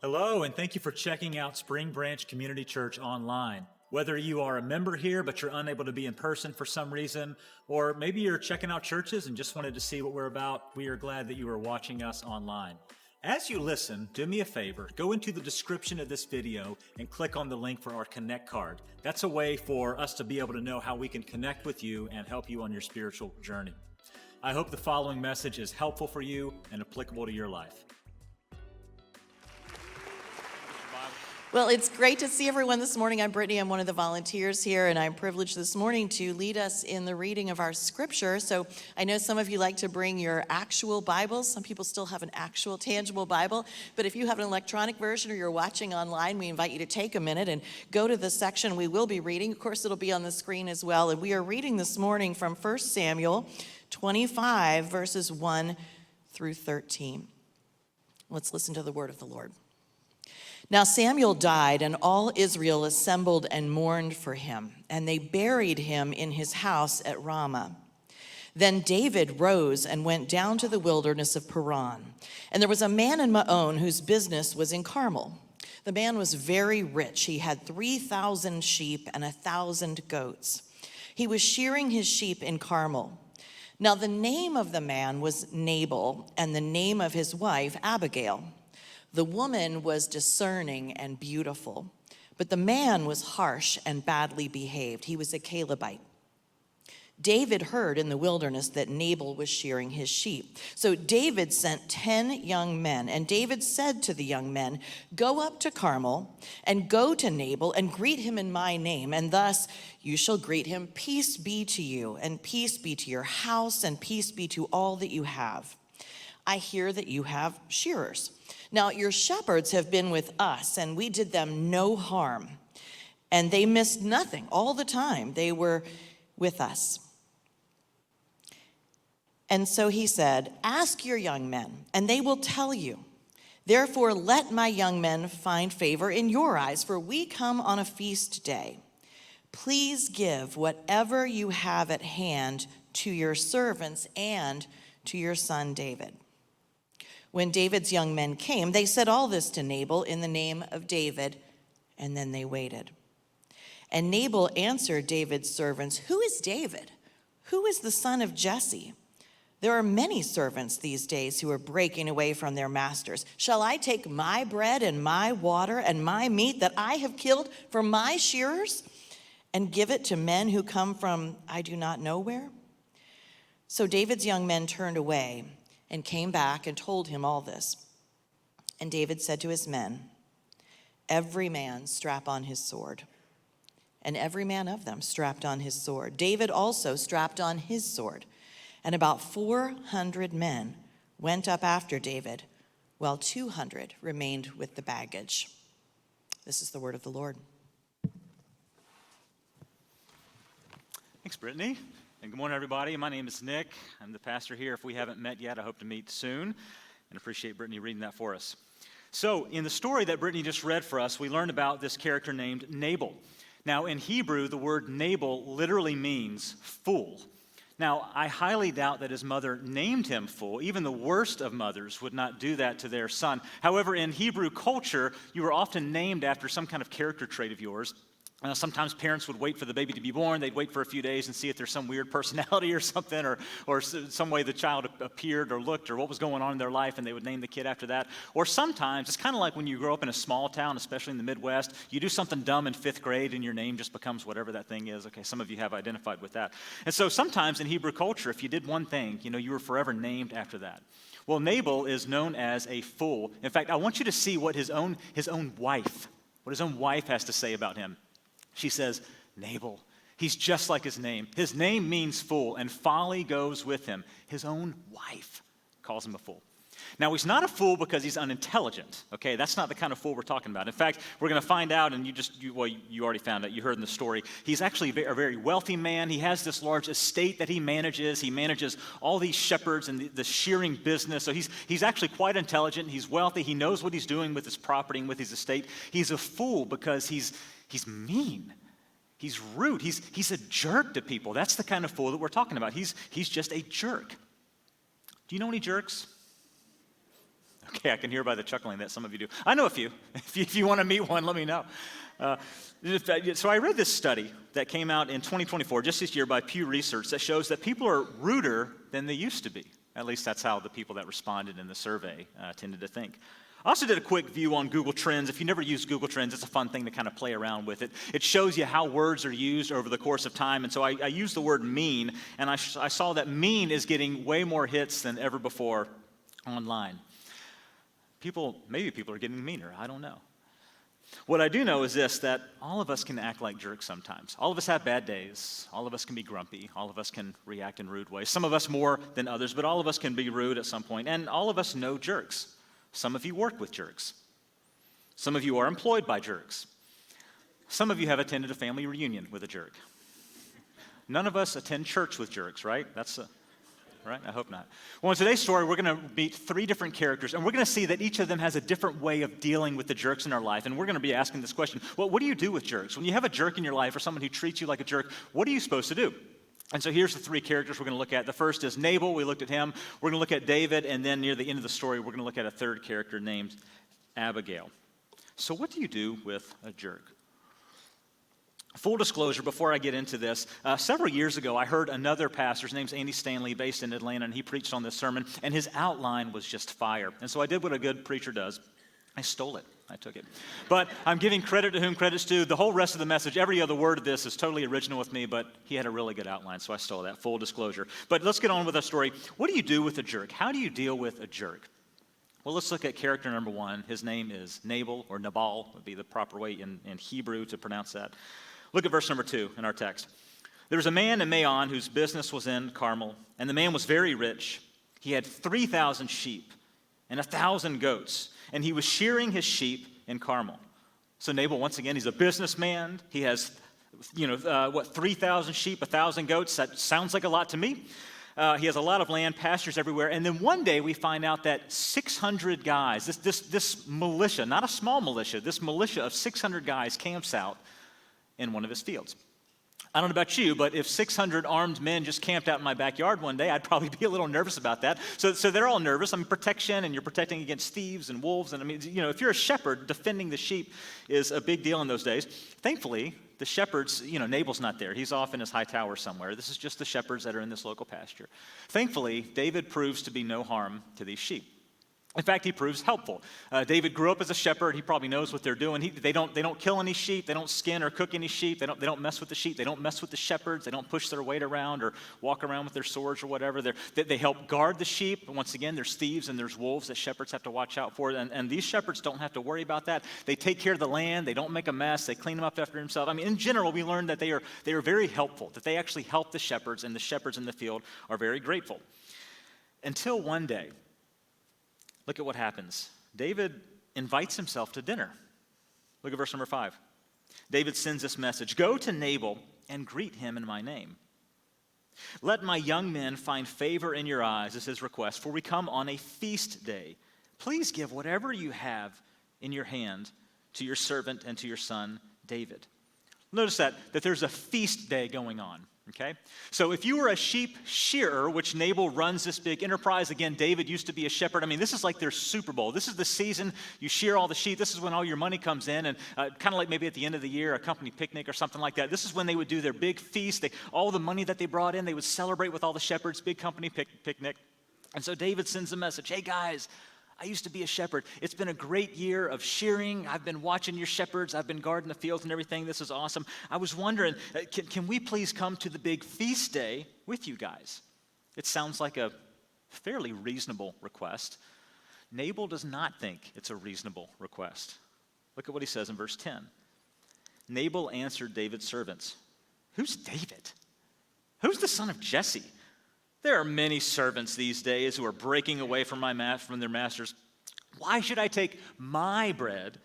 Hello, and thank you for checking out Spring Branch Community Church online. Whether you are a member here but you're unable to be in person for some reason, or maybe you're checking out churches and just wanted to see what we're about, we are glad that you are watching us online. As you listen, do me a favor, go into the description of this video and click on the link for our Connect card. That's a way for us to be able to know how we can connect with you and help you on your spiritual journey. I hope the following message is helpful for you and applicable to your life. Well, it's great to see everyone this morning. I'm Brittany. I'm one of the volunteers here, and I'm privileged this morning to lead us in the reading of our scripture. So I know some of you like to bring your actual Bibles. Some people still have an actual tangible Bible. But if you have an electronic version or you're watching online, we invite you to take a minute and go to the section we will be reading. Of course, it'll be on the screen as well. And we are reading this morning from 1 Samuel 25, verses 1 through 13. Let's listen to the word of the Lord. Now Samuel died, and all Israel assembled and mourned for him, and they buried him in his house at Ramah. Then David rose and went down to the wilderness of Paran. And there was a man in Maon whose business was in Carmel. The man was very rich. He had 3,000 sheep and 1,000 goats. He was shearing his sheep in Carmel. Now the name of the man was Nabal, and the name of his wife Abigail. The woman was discerning and beautiful, but the man was harsh and badly behaved. He was a Calebite. David heard in the wilderness that Nabal was shearing his sheep. So David sent 10 young men, and David said to the young men, "Go up to Carmel and go to Nabal and greet him in my name, and thus you shall greet him, 'Peace be to you, and peace be to your house, and peace be to all that you have. I hear that you have shearers. Now your shepherds have been with us, and we did them no harm, and they missed nothing all the time they were with us.' And so he said, 'Ask your young men, and they will tell you. Therefore let my young men find favor in your eyes, for we come on a feast day. Please give whatever you have at hand to your servants and to your son David.' When David's young men came, they said all this to Nabal in the name of David, and then they waited. And Nabal answered David's servants, 'Who is David? Who is the son of Jesse? There are many servants these days who are breaking away from their masters. Shall I take my bread and my water and my meat that I have killed for my shearers and give it to men who come from I do not know where?' So David's young men turned away and came back and told him all this. And David said to his men, 'Every man strap on his sword.' And every man of them strapped on his sword. David also strapped on his sword. And about 400 men went up after David, while 200 remained with the baggage." This is the word of the Lord. Thanks, Brittany. And good morning, everybody. My name is Nick. I'm the pastor here. If we haven't met yet, I hope to meet soon. And appreciate Brittany reading that for us. So, in the story that Brittany just read for us, we learned about this character named Nabal. Now, in Hebrew, the word Nabal literally means fool. Now, I highly doubt that his mother named him fool. Even the worst of mothers would not do that to their son. However, in Hebrew culture, you were often named after some kind of character trait of yours. Sometimes parents would wait for the baby to be born. They'd wait for a few days and see if there's some weird personality or something, or some way the child appeared or looked or what was going on in their life, and they would name the kid after that. Or sometimes, it's kind of like when you grow up in a small town, especially in the Midwest, you do something dumb in 5th grade and your name just becomes whatever that thing is. Okay, some of you have identified with that. And so sometimes in Hebrew culture, if you did one thing, you were forever named after that. Well, Nabal is known as a fool. In fact, I want you to see what his own wife has to say about him. She says, "Nabal, he's just like his name. His name means fool, and folly goes with him." His own wife calls him a fool. Now, he's not a fool because he's unintelligent, okay? That's not the kind of fool we're talking about. In fact, we're going to find out, and you already found out, you heard in the story, he's actually a very wealthy man. He has this large estate that he manages. He manages all these shepherds and the shearing business. So he's actually quite intelligent. He's wealthy. He knows what he's doing with his property and with his estate. He's a fool because he's mean. He's rude. He's a jerk to people. That's the kind of fool that we're talking about. He's just a jerk. Do you know any jerks? Okay, I can hear by the chuckling that some of you do. I know a few. If you want to meet one, let me know. So I read this study that came out in 2024, just this year, by Pew Research, that shows that people are ruder than they used to be. At least that's how the people that responded in the survey tended to think. I also did a quick view on Google Trends. If you never use Google Trends, it's a fun thing to kind of play around with it. It shows you how words are used over the course of time. And so I used the word mean, and I saw that mean is getting way more hits than ever before online. Maybe people are getting meaner. I don't know. What I do know is this, that all of us can act like jerks sometimes. All of us have bad days. All of us can be grumpy. All of us can react in rude ways. Some of us more than others, but all of us can be rude at some point. And all of us know jerks. Some of you work with jerks. Some of you are employed by jerks. Some of you have attended a family reunion with a jerk. None of us attend church with jerks, right? Right? I hope not. Well, in today's story, we're going to meet 3 different characters, and we're going to see that each of them has a different way of dealing with the jerks in our life. And we're going to be asking this question: well, what do you do with jerks? When you have a jerk in your life or someone who treats you like a jerk, what are you supposed to do? And so here's the 3 characters we're going to look at. The first is Nabal. We looked at him. We're going to look at David, and then near the end of the story, we're going to look at a 3rd character named Abigail. So what do you do with a jerk? Full disclosure, before I get into this, several years ago, I heard another pastor, his name's Andy Stanley, based in Atlanta, and he preached on this sermon, and his outline was just fire. And so I did what a good preacher does. I stole it. I took it. But I'm giving credit to whom credit's due. The whole rest of the message, every other word of this is totally original with me, but he had a really good outline, so I stole that, full disclosure. But let's get on with our story. What do you do with a jerk? How do you deal with a jerk? Well, let's look at character number 1. His name is Nabal, or Nabal would be the proper way in Hebrew to pronounce that. Look at verse number 2 in our text. There was a man in Maon whose business was in Carmel, and the man was very rich. He had 3,000 sheep and 1,000 goats, and he was shearing his sheep in Carmel. So Nabal, once again, he's a businessman. He has, 3,000 sheep, 1,000 goats. That sounds like a lot to me. He has a lot of land, pastures everywhere. And then one day we find out that 600 guys, this militia, not a small militia, this militia of 600 guys camps out in one of his fields. I don't know about you, but if 600 armed men just camped out in my backyard one day, I'd probably be a little nervous about that. So they're all nervous. I mean, protection, and you're protecting against thieves and wolves. And I mean, if you're a shepherd, defending the sheep is a big deal in those days. Thankfully, the shepherds, Nabal's not there. He's off in his high tower somewhere. This is just the shepherds that are in this local pasture. Thankfully, David proves to be no harm to these sheep. In fact, he proves helpful. David grew up as a shepherd. He probably knows what they're doing. They don't kill any sheep. They don't skin or cook any sheep. They don't mess with the sheep. They don't mess with the shepherds. They don't push their weight around or walk around with their swords or whatever. They help guard the sheep. Once again, there's thieves and there's wolves that shepherds have to watch out for. And these shepherds don't have to worry about that. They take care of the land. They don't make a mess. They clean them up after themselves. I mean, in general, we learned that they are very helpful, that they actually help the shepherds, and the shepherds in the field are very grateful. Until one day, look at what happens. David invites himself to dinner. Look at verse number 5. David sends this message: "Go to Nabal and greet him in my name. Let my young men find favor in your eyes," is his request, "for we come on a feast day. Please give whatever you have in your hand to your servant and to your son David." Notice that there's a feast day going on. Okay? So if you were a sheep shearer, which Nabal runs this big enterprise, again, David used to be a shepherd. I mean, this is like their Super Bowl. This is the season you shear all the sheep. This is when all your money comes in, and kind of like maybe at the end of the year, a company picnic or something like that. This is when they would do their big feast. All the money that they brought in, they would celebrate with all the shepherds, big company picnic. And so David sends a message: "Hey guys, I used to be a shepherd. It's been a great year of shearing. I've been watching your shepherds. I've been guarding the fields and everything. This is awesome. I was wondering, can we please come to the big feast day with you guys?" It sounds like a fairly reasonable request. Nabal does not think it's a reasonable request. Look at what he says in verse 10. Nabal answered David's servants, "Who's David? Who's the son of Jesse? There are many servants these days who are breaking away from their masters. Why should I take my bread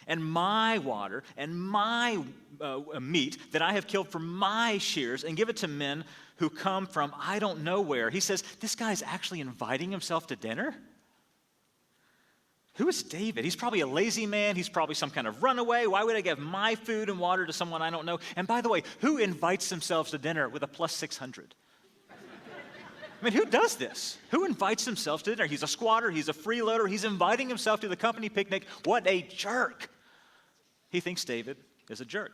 and my water and my meat that I have killed for my shears and give it to men who come from I don't know where?" He says, this guy's actually inviting himself to dinner? Who is David? He's probably a lazy man. He's probably some kind of runaway. Why would I give my food and water to someone I don't know? And by the way, who invites themselves to dinner with a plus 600? I mean, who does this? Who invites himself to dinner? He's a squatter, he's a freeloader, he's inviting himself to the company picnic. What a jerk. He thinks David is a jerk.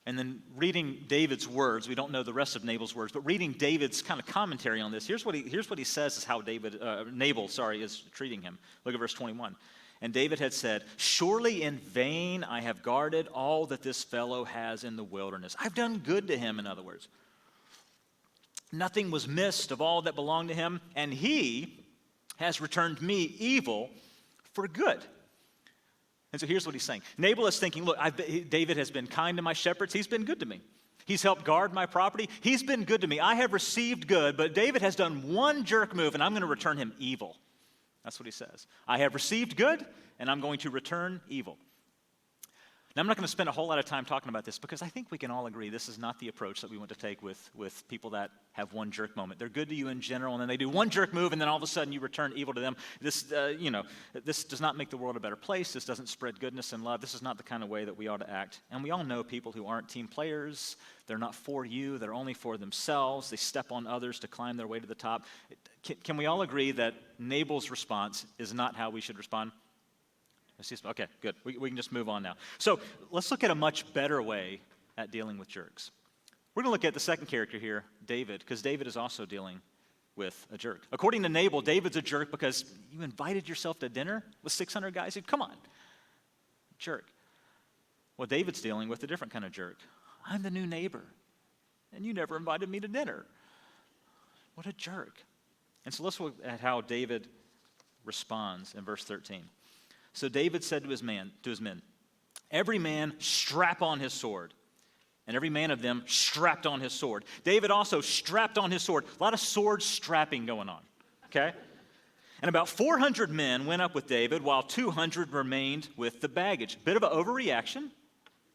And then reading David's words, we don't know the rest of Nabal's words, but reading David's kind of commentary on this, here's what he says is how Nabal is treating him. Look at verse 21. And David had said, surely in vain I have guarded all that this fellow has in the wilderness. I've done good to him, in other words. Nothing was missed of all that belonged to him, and he has returned me evil for good. And so here's what he's saying. Nabal is thinking, look, David has been kind to my shepherds. He's been good to me. He's helped guard my property. He's been good to me. I have received good, but David has done one jerk move, and I'm going to return him evil. That's what he says. I have received good, and I'm going to return evil. Now, I'm not going to spend a whole lot of time talking about this because I think we can all agree this is not the approach that we want to take with people that have one jerk moment. They're good to you in general, and then they do one jerk move, and then all of a sudden you return evil to them. This does not make the world a better place. This doesn't spread goodness and love. This is not the kind of way that we ought to act. And we all know people who aren't team players. They're not for you. They're only for themselves. They step on others to climb their way to the top. Can we all agree that Nabal's response is not how we should respond? Okay, good. We can just move on now. So let's look at a much better way at dealing with jerks. We're going to look at the second character here, David, because David is also dealing with a jerk. According to Nabal, David's a jerk because you invited yourself to dinner with 600 guys. Come on, jerk. Well, David's dealing with a different kind of jerk. I'm the new neighbor, and you never invited me to dinner. What a jerk. And so let's look at how David responds in verse 13. So David said to his men, every man strap on his sword. And every man of them strapped on his sword. David also strapped on his sword. A lot of sword strapping going on, okay? And about 400 men went up with David while 200 remained with the baggage. Bit of an overreaction,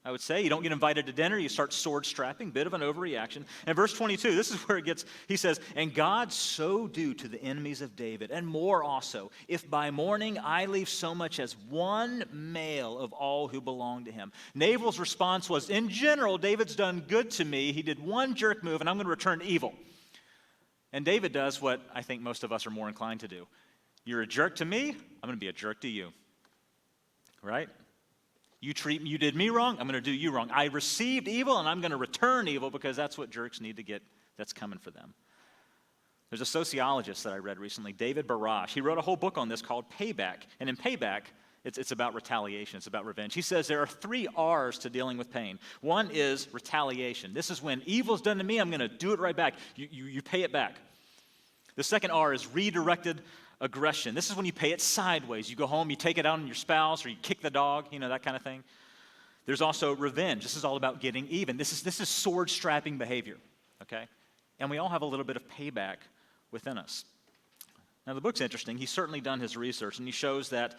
I would say. You don't get invited to dinner, you start sword strapping. Bit of an overreaction. And verse 22, this is where it gets, he says, and God so do to the enemies of David, and more also, if by morning I leave so much as one male of all who belong to him. Nabal's response was, in general, David's done good to me. He did one jerk move, and I'm going to return evil. And David does what I think most of us are more inclined to do. You're a jerk to me, I'm going to be a jerk to you. Right? You did me wrong, I'm going to do you wrong. I received evil, and I'm going to return evil because that's what jerks need to get that's coming for them. There's a sociologist that I read recently, David Barash. He wrote a whole book on this called Payback. And in Payback, it's about retaliation. It's about revenge. He says there are 3 R's to dealing with pain. One is retaliation. This is when evil's done to me, I'm going to do it right back. You pay it back. The second R is redirected aggression. This is when you pay it sideways. You go home, you take it out on your spouse, or you kick the dog, that kind of thing. There's also revenge. This is all about getting even. This is sword-strapping behavior, okay? And we all have a little bit of payback within us. Now, the book's interesting. He's certainly done his research, and he shows that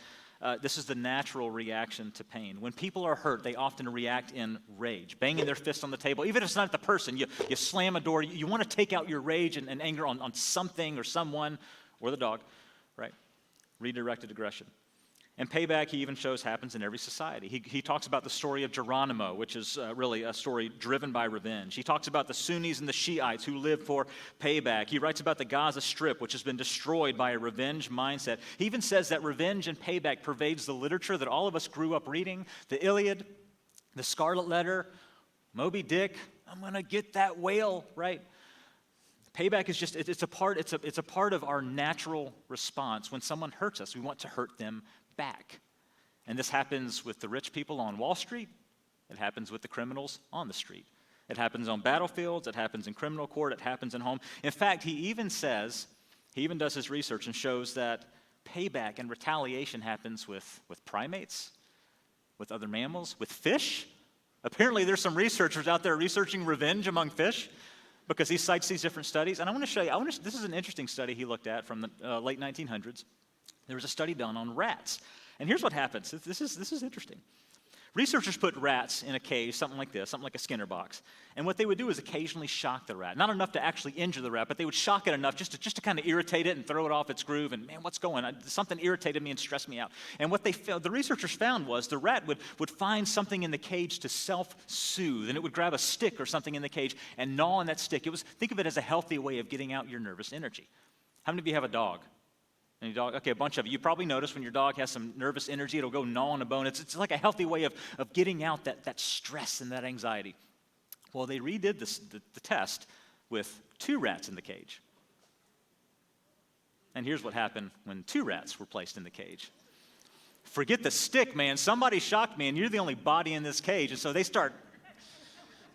this is the natural reaction to pain. When people are hurt, they often react in rage, banging their fist on the table. Even if it's not the person, you slam a door. You want to take out your rage and anger on something or someone or the dog. Right? Redirected aggression. And payback, he even shows, happens in every society. He talks about the story of Geronimo, which is really a story driven by revenge. He talks about the Sunnis and the Shiites who live for payback. He writes about the Gaza Strip, which has been destroyed by a revenge mindset. He even says that revenge and payback pervades the literature that all of us grew up reading. The Iliad, the Scarlet Letter, Moby Dick. I'm going to get that whale, right? Payback is just, it's a part of our natural response. When someone hurts us, we want to hurt them back. And this happens with the rich people on Wall Street. It happens with the criminals on the street. It happens on battlefields. It happens in criminal court. It happens in home. In fact, he even does his research and shows that payback and retaliation happens with primates, with other mammals, with fish. Apparently, there's some researchers out there researching revenge among fish, because he cites these different studies. And I want to show you, this is an interesting study he looked at from the late 1900s. There was a study done on rats. And here's what happens. This is interesting. Researchers put rats in a cage, something like this, something like a Skinner box. And what they would do is occasionally shock the rat. Not enough to actually injure the rat, but they would shock it enough just to kind of irritate it and throw it off its groove. And man, what's going on? Something irritated me and stressed me out. And what the researchers found was the rat would find something in the cage to self-soothe. And it would grab a stick or something in the cage and gnaw on that stick. Think of it as a healthy way of getting out your nervous energy. How many of you have a dog? Any dog? Okay, a bunch of you. You probably noticed when your dog has some nervous energy, it'll go gnaw on a bone. It's like a healthy way of getting out that stress and that anxiety. Well, they redid the test with 2 rats in the cage. And here's what happened when 2 rats were placed in the cage. Forget the stick, man. Somebody shocked me, and you're the only body in this cage. And so they start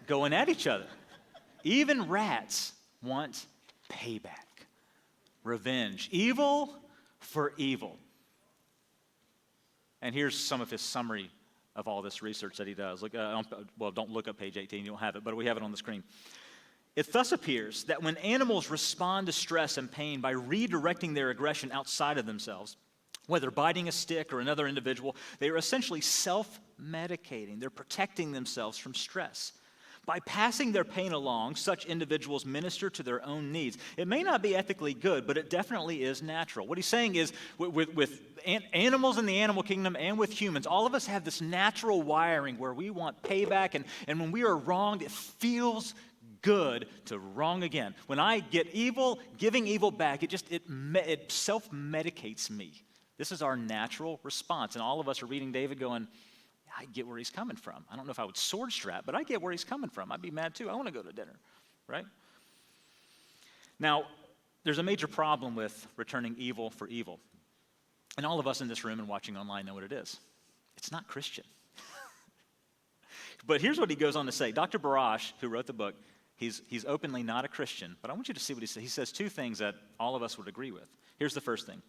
going at each other. Even rats want payback, revenge, evil for evil. And here's some of his summary of all this research that he does. Don't look up page 18, you don't have it, but we have it on the screen. It thus appears that when animals respond to stress and pain by redirecting their aggression outside of themselves, whether biting a stick or another individual, they are essentially self-medicating. They're protecting themselves from stress. By passing their pain along, such individuals minister to their own needs. It may not be ethically good, but it definitely is natural. What he's saying is, with animals in the animal kingdom and with humans, all of us have this natural wiring where we want payback, and when we are wronged, it feels good to wrong again. When I get evil, giving evil back, it self-medicates me. This is our natural response, and all of us are reading David going, I get where he's coming from. I don't know if I would sword strap, but I get where he's coming from. I'd be mad too. I want to go to dinner, right? Now, there's a major problem with returning evil for evil. And all of us in this room and watching online know what it is. It's not Christian. But here's what he goes on to say. Dr. Barash, who wrote the book, he's openly not a Christian, but I want you to see what he says. He says 2 things that all of us would agree with. Here's the first thing.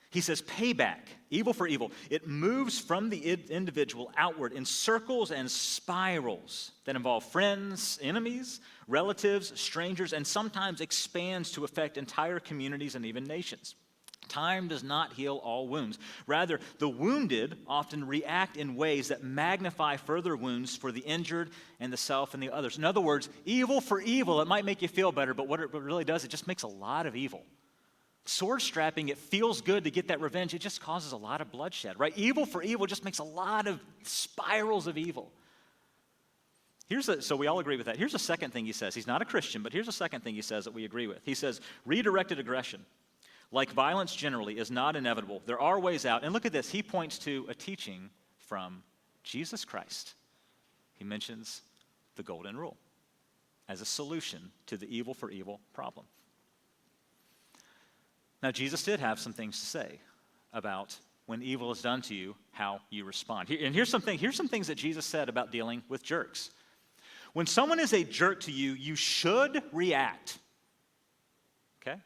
He says payback, evil for evil, it moves from the individual outward in circles and spirals that involve friends, enemies, relatives, strangers, and sometimes expands to affect entire communities and even nations. Time does not heal all wounds. Rather, the wounded often react in ways that magnify further wounds for the injured and the self and the others. In other words, evil for evil, it might make you feel better, but what it really does, it just makes a lot of evil. Sword strapping, it feels good to get that revenge. It just causes a lot of bloodshed, right? Evil for evil just makes a lot of spirals of evil. So we all agree with that. Here's a second thing he says. He's not a Christian, but here's a second thing he says that we agree with. He says, redirected aggression, like violence generally, is not inevitable. There are ways out. And look at this. He points to a teaching from Jesus Christ. He mentions the golden rule as a solution to the evil for evil problem. Now, Jesus did have some things to say about when evil is done to you, how you respond. And here's some things that Jesus said about dealing with jerks. When someone is a jerk to you, you should react. Okay?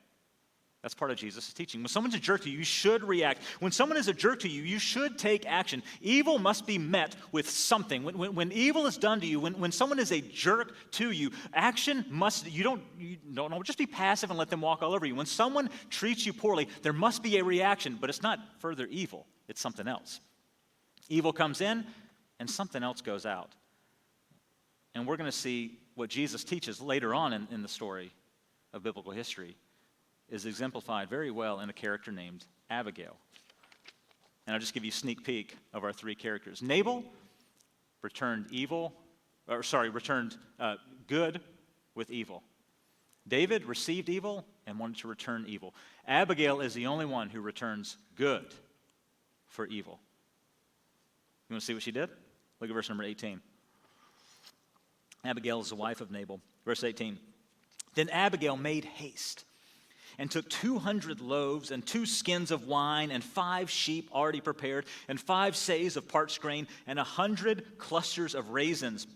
That's part of Jesus' teaching. When someone's a jerk to you, you should react. When someone is a jerk to you, you should take action. Evil must be met with something. When evil is done to you, when someone is a jerk to you, action must, you don't just be passive and let them walk all over you. When someone treats you poorly, there must be a reaction, but it's not further evil. It's something else. Evil comes in, and something else goes out. And we're going to see what Jesus teaches later on in the story of biblical history is exemplified very well in a character named Abigail. And I'll just give you a sneak peek of our 3 characters. Nabal returned good with evil. David received evil and wanted to return evil. Abigail is the only one who returns good for evil. You want to see what she did? Look at verse number 18. Abigail is the wife of Nabal. Verse 18. Then Abigail made haste and took 200 loaves and 2 skins of wine and 5 sheep already prepared and 5 seahs of parched grain and 100 clusters of raisins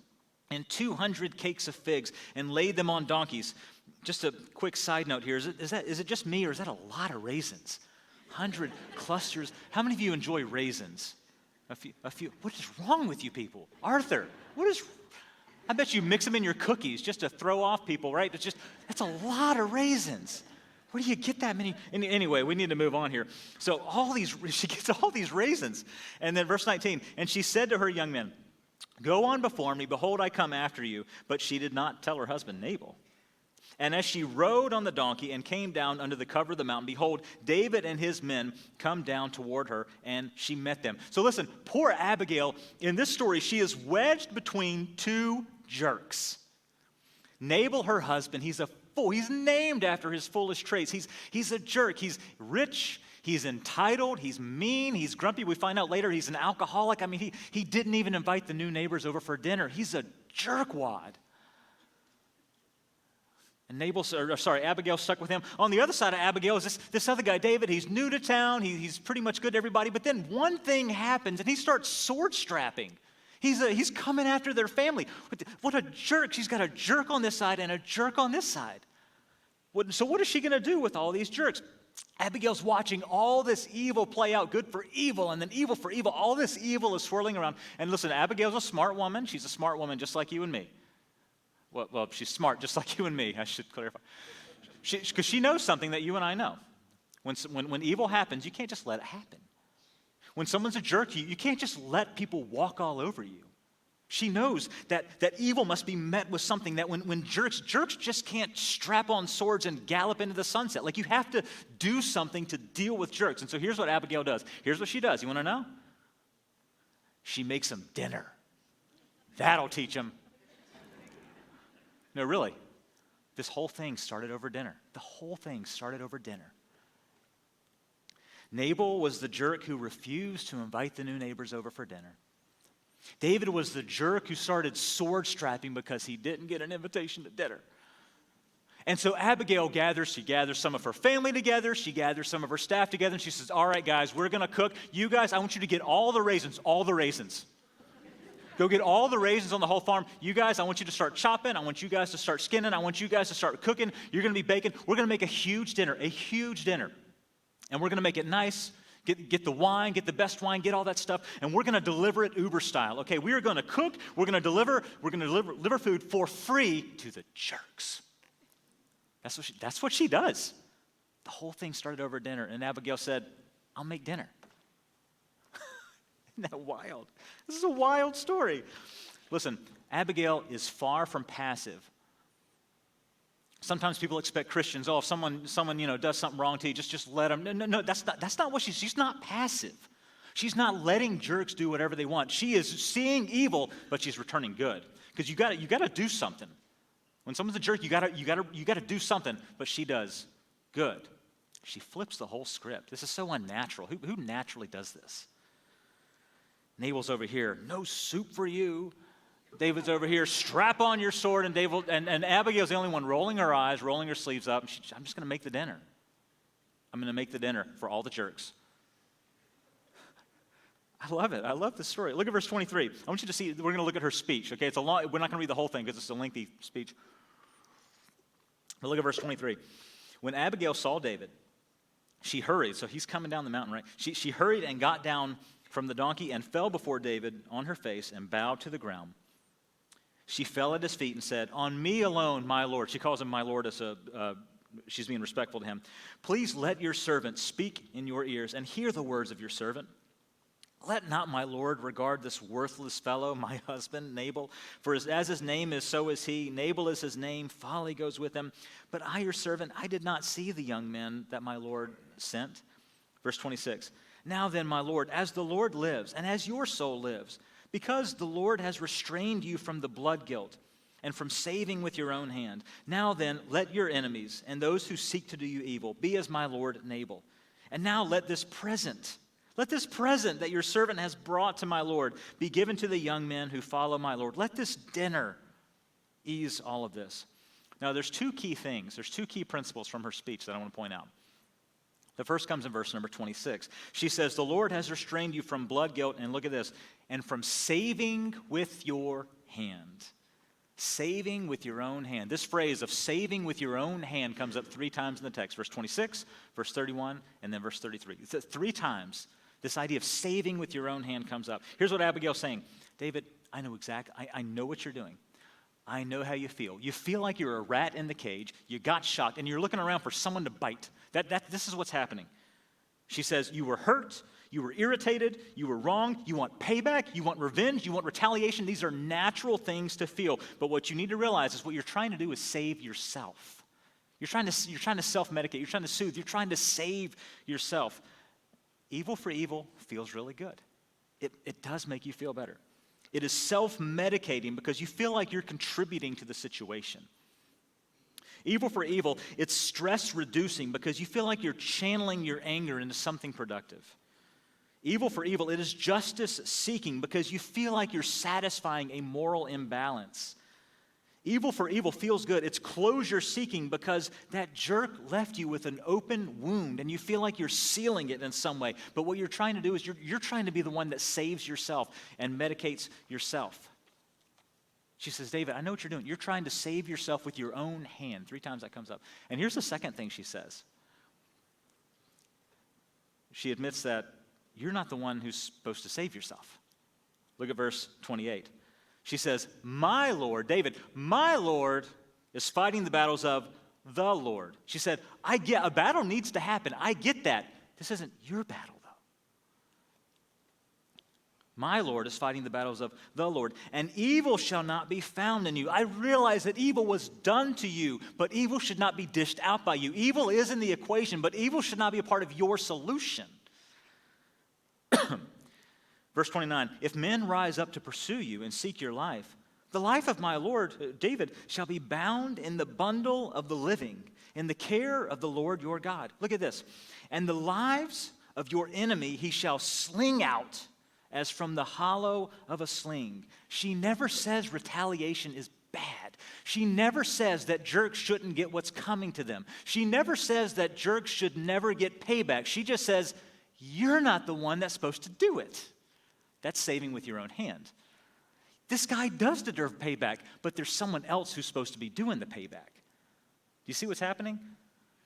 and 200 cakes of figs and laid them on donkeys. Just a quick side note here. Is it just me or is that a lot of raisins? 100 clusters. How many of you enjoy raisins? A few. What is wrong with you people? Arthur, I bet you mix them in your cookies just to throw off people, right? That's a lot of raisins. Where do you get that many? Anyway, we need to move on here. So she gets all these raisins. And then verse 19, and she said to her young men, go on before me, behold, I come after you. But she did not tell her husband Nabal. And as she rode on the donkey and came down under the cover of the mountain, behold, David and his men come down toward her, and she met them. So listen, poor Abigail, in this story, she is wedged between two jerks. Nabal, her husband, he's a fool. He's named after his foolish traits. He's a jerk. He's rich. He's entitled. He's mean. He's grumpy. We find out later he's an alcoholic. I mean, he didn't even invite the new neighbors over for dinner. He's a jerkwad. And Abigail stuck with him. On the other side of Abigail is this other guy, David. He's new to town. He's pretty much good to everybody. But then one thing happens, and he starts sword strapping. He's coming after their family. What a jerk. She's got a jerk on this side and a jerk on this side. So what is she going to do with all these jerks? Abigail's watching all this evil play out, good for evil, and then evil for evil. All this evil is swirling around. And listen, Abigail's a smart woman. She's a smart woman just like you and me. Well, she's smart just like you and me, I should clarify. Because she knows something that you and I know. When evil happens, you can't just let it happen. When someone's a jerk, you can't just let people walk all over you. She knows that evil must be met with something, that when jerks just can't strap on swords and gallop into the sunset. Like, you have to do something to deal with jerks. And so here's what Abigail does. Here's what she does. You want to know? She makes them dinner. That'll teach them. No, really. This whole thing started over dinner. The whole thing started over dinner. Nabal was the jerk who refused to invite the new neighbors over for dinner. David was the jerk who started sword strapping because he didn't get an invitation to dinner. And so Abigail gathers some of her family together, she gathers some of her staff together, and she says, all right, guys, we're going to cook. You guys, I want you to get all the raisins. Go get all the raisins on the whole farm. You guys, I want you to start chopping. I want you guys to start skinning. I want you guys to start cooking. You're going to be baking. We're going to make a huge dinner. And we're going to make it nice. Get the wine, get the best wine, get all that stuff, and we're going to deliver it Uber style. Okay, we are going to cook. We're going to deliver food for free to the jerks. That's what she does. The whole thing started over dinner, and Abigail said, I'll make dinner. Isn't that wild? This is a wild story. Listen, Abigail is far from passive. Sometimes people expect Christians, if someone does something wrong to you, just let them. No, that's not what she's not passive. She's not letting jerks do whatever they want. She is seeing evil, but she's returning good. Because you got to do something. When someone's a jerk, you got to do something, but she does good. She flips the whole script. This is so unnatural. Who naturally does this? Nabal's over here, no soup for you. David's over here, strap on your sword, and Abigail's the only one rolling her eyes, rolling her sleeves up. I'm just going to make the dinner. I'm going to make the dinner for all the jerks. I love it. I love this story. Look at verse 23. I want you to see, we're going to look at her speech. Okay, we're not going to read the whole thing because it's a lengthy speech. But look at verse 23. When Abigail saw David, she hurried. So he's coming down the mountain, right? She hurried and got down from the donkey and fell before David on her face and bowed to the ground. She fell at his feet and said, on me alone, my Lord. She calls him my Lord as she's being respectful to him. Please let your servant speak in your ears and hear the words of your servant. Let not my Lord regard this worthless fellow, my husband, Nabal. For as his name is, so is he. Nabal is his name. Folly goes with him. But I, your servant, I did not see the young men that my Lord sent. Verse 26. Now then, my Lord, as the Lord lives, and as your soul lives, because the Lord has restrained you from the blood guilt and from saving with your own hand, now then, let your enemies and those who seek to do you evil be as my Lord Nabal. And now let this present that your servant has brought to my Lord be given to the young men who follow my Lord. Let this dinner ease all of this. Now, there's two key principles from her speech that I want to point out. The first comes in verse number 26. She says, the Lord has restrained you from blood guilt, and look at this, and from saving with your hand. Saving with your own hand. This phrase of saving with your own hand comes up 3 times in the text. Verse 26, verse 31, and then verse 33. It's 3 times this idea of saving with your own hand comes up. Here's what Abigail's saying. David, I know what you're doing. I know how you feel. You feel like you're a rat in the cage. You got shocked, and you're looking around for someone to bite. This is what's happening. She says, you were hurt, you were irritated, you were wronged, you want payback, you want revenge, you want retaliation. These are natural things to feel. But what you need to realize is what you're trying to do is save yourself. You're trying to self-medicate. You're trying to soothe. You're trying to save yourself. Evil for evil feels really good. It does make you feel better. It is self-medicating because you feel like you're contributing to the situation. Evil for evil, it's stress-reducing because you feel like you're channeling your anger into something productive. Evil for evil, it is justice-seeking because you feel like you're satisfying a moral imbalance. Evil for evil feels good. It's closure-seeking because that jerk left you with an open wound and you feel like you're sealing it in some way. But what you're trying to do is you're trying to be the one that saves yourself and medicates yourself. She says, David, I know what you're doing. You're trying to save yourself with your own hand. 3 times that comes up. And here's the second thing she says. She admits that you're not the one who's supposed to save yourself. Look at verse 28. She says, my Lord, David, my Lord is fighting the battles of the Lord. She said, I get a battle needs to happen. I get that. This isn't your battle, though. My Lord is fighting the battles of the Lord, and evil shall not be found in you. I realize that evil was done to you, but evil should not be dished out by you. Evil is in the equation, but evil should not be a part of your solution. Verse 29, if men rise up to pursue you and seek your life, the life of my Lord, David, shall be bound in the bundle of the living, in the care of the Lord your God. Look at this. And the lives of your enemy he shall sling out as from the hollow of a sling. She never says retaliation is bad. She never says that jerks shouldn't get what's coming to them. She never says that jerks should never get payback. She just says, you're not the one that's supposed to do it. That's saving with your own hand. This guy does deserve payback, but there's someone else who's supposed to be doing the payback. Do you see what's happening?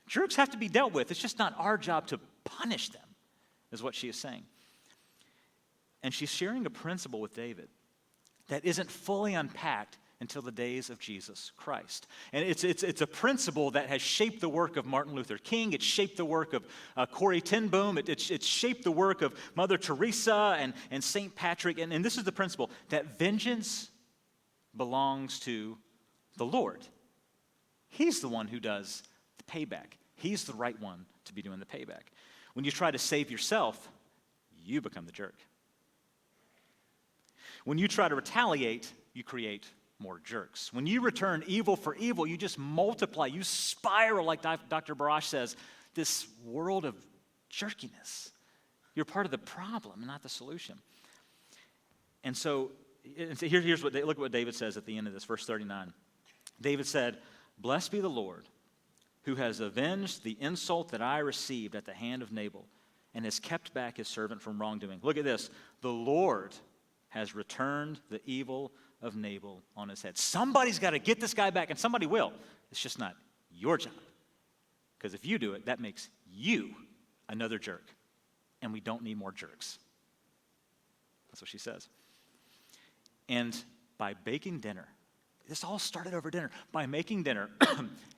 Jerks have to be dealt with. It's just not our job to punish them, is what she is saying. And she's sharing a principle with David that isn't fully unpacked until the days of Jesus Christ. And it's a principle that has shaped the work of Martin Luther King. It's shaped the work of Corrie ten Boom. It's shaped the work of Mother Teresa and St. Patrick. And this is the principle, that vengeance belongs to the Lord. He's the one who does the payback. He's the right one to be doing the payback. When you try to save yourself, you become the jerk. When you try to retaliate, you create more jerks. When you return evil for evil, you just multiply. You spiral, like Dr. Barash says, this world of jerkiness. You're part of the problem, not the solution. And so here's look at what David says at the end of this, verse 39. David said, blessed be the Lord, who has avenged the insult that I received at the hand of Nabal, and has kept back his servant from wrongdoing. Look at this. The Lord has returned the evil of Nabal on his head. Somebody's got to get this guy back, and somebody will. It's just not your job. Because if you do it, that makes you another jerk. And we don't need more jerks. That's what she says. And by baking dinner, this all started over dinner. By making dinner,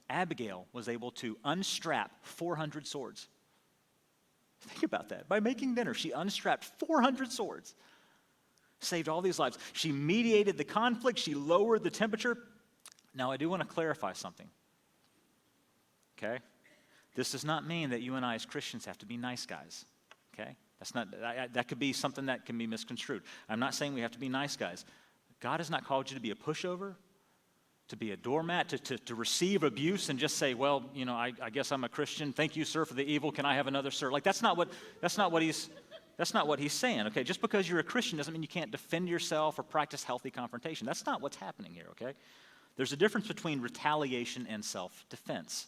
Abigail was able to unstrap 400 swords. Think about that. By making dinner, she unstrapped 400 swords. Saved all these lives. She mediated the conflict. She lowered the temperature. Now, I do want to clarify something. Okay? This does not mean that you and I as Christians have to be nice guys. Okay? That could be something that can be misconstrued. I'm not saying we have to be nice guys. God has not called you to be a pushover, to be a doormat, to receive abuse and just say, well, you know, I guess I'm a Christian. Thank you, sir, for the evil. Can I have another, sir? Like, that's not what he's saying, okay? Just because you're a Christian doesn't mean you can't defend yourself or practice healthy confrontation. That's not what's happening here, okay? There's a difference between retaliation and self-defense.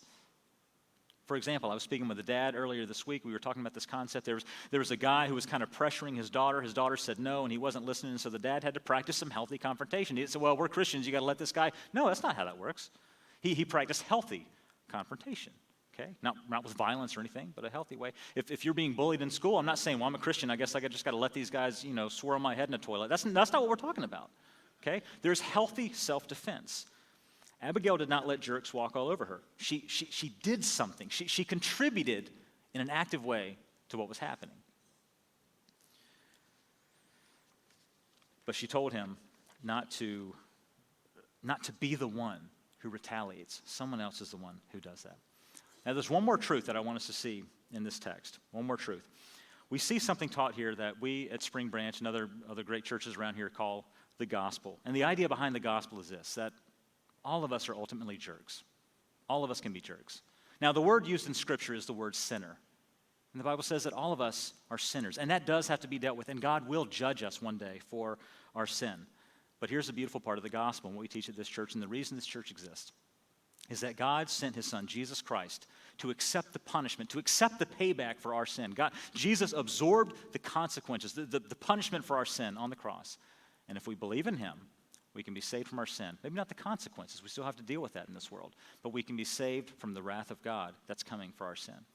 For example, I was speaking with a dad earlier this week. We were talking about this concept. There was a guy who was kind of pressuring his daughter. His daughter said no, and he wasn't listening, so the dad had to practice some healthy confrontation. He said, well, we're Christians. You got to let this guy. No, that's not how that works. He practiced healthy confrontation. Okay, not with violence or anything, but a healthy way. If you're being bullied in school, I'm not saying, well, I'm a Christian. I guess I just got to let these guys, swirl my head in a toilet. That's not what we're talking about. okay? There's healthy self-defense. Abigail did not let jerks walk all over her. She did something. She contributed in an active way to what was happening. But she told him not to be the one who retaliates. Someone else is the one who does that. Now, there's one more truth that I want us to see in this text. One more truth. We see something taught here that we at Spring Branch and other great churches around here call the gospel. And the idea behind the gospel is this, that all of us are ultimately jerks. All of us can be jerks. Now, the word used in Scripture is the word sinner. And the Bible says that all of us are sinners. And that does have to be dealt with. And God will judge us one day for our sin. But here's the beautiful part of the gospel and what we teach at this church, and the reason this church exists, is that God sent his son, Jesus Christ, to accept the punishment, to accept the payback for our sin. Jesus absorbed the consequences, the punishment for our sin on the cross. And if we believe in him, we can be saved from our sin. Maybe not the consequences. We still have to deal with that in this world. But we can be saved from the wrath of God that's coming for our sin.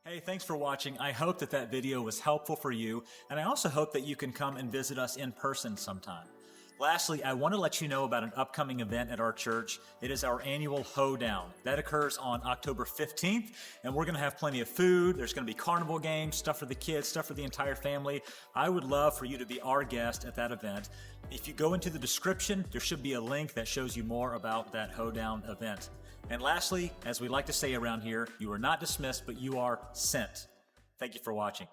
Hey, thanks for watching. I hope that video was helpful for you. And I also hope that you can come and visit us in person sometime. Lastly, I want to let you know about an upcoming event at our church. It is our annual Hoedown. That occurs on October 15th, and we're going to have plenty of food. There's going to be carnival games, stuff for the kids, stuff for the entire family. I would love for you to be our guest at that event. If you go into the description, there should be a link that shows you more about that Hoedown event. And lastly, as we like to say around here, you are not dismissed, but you are sent. Thank you for watching.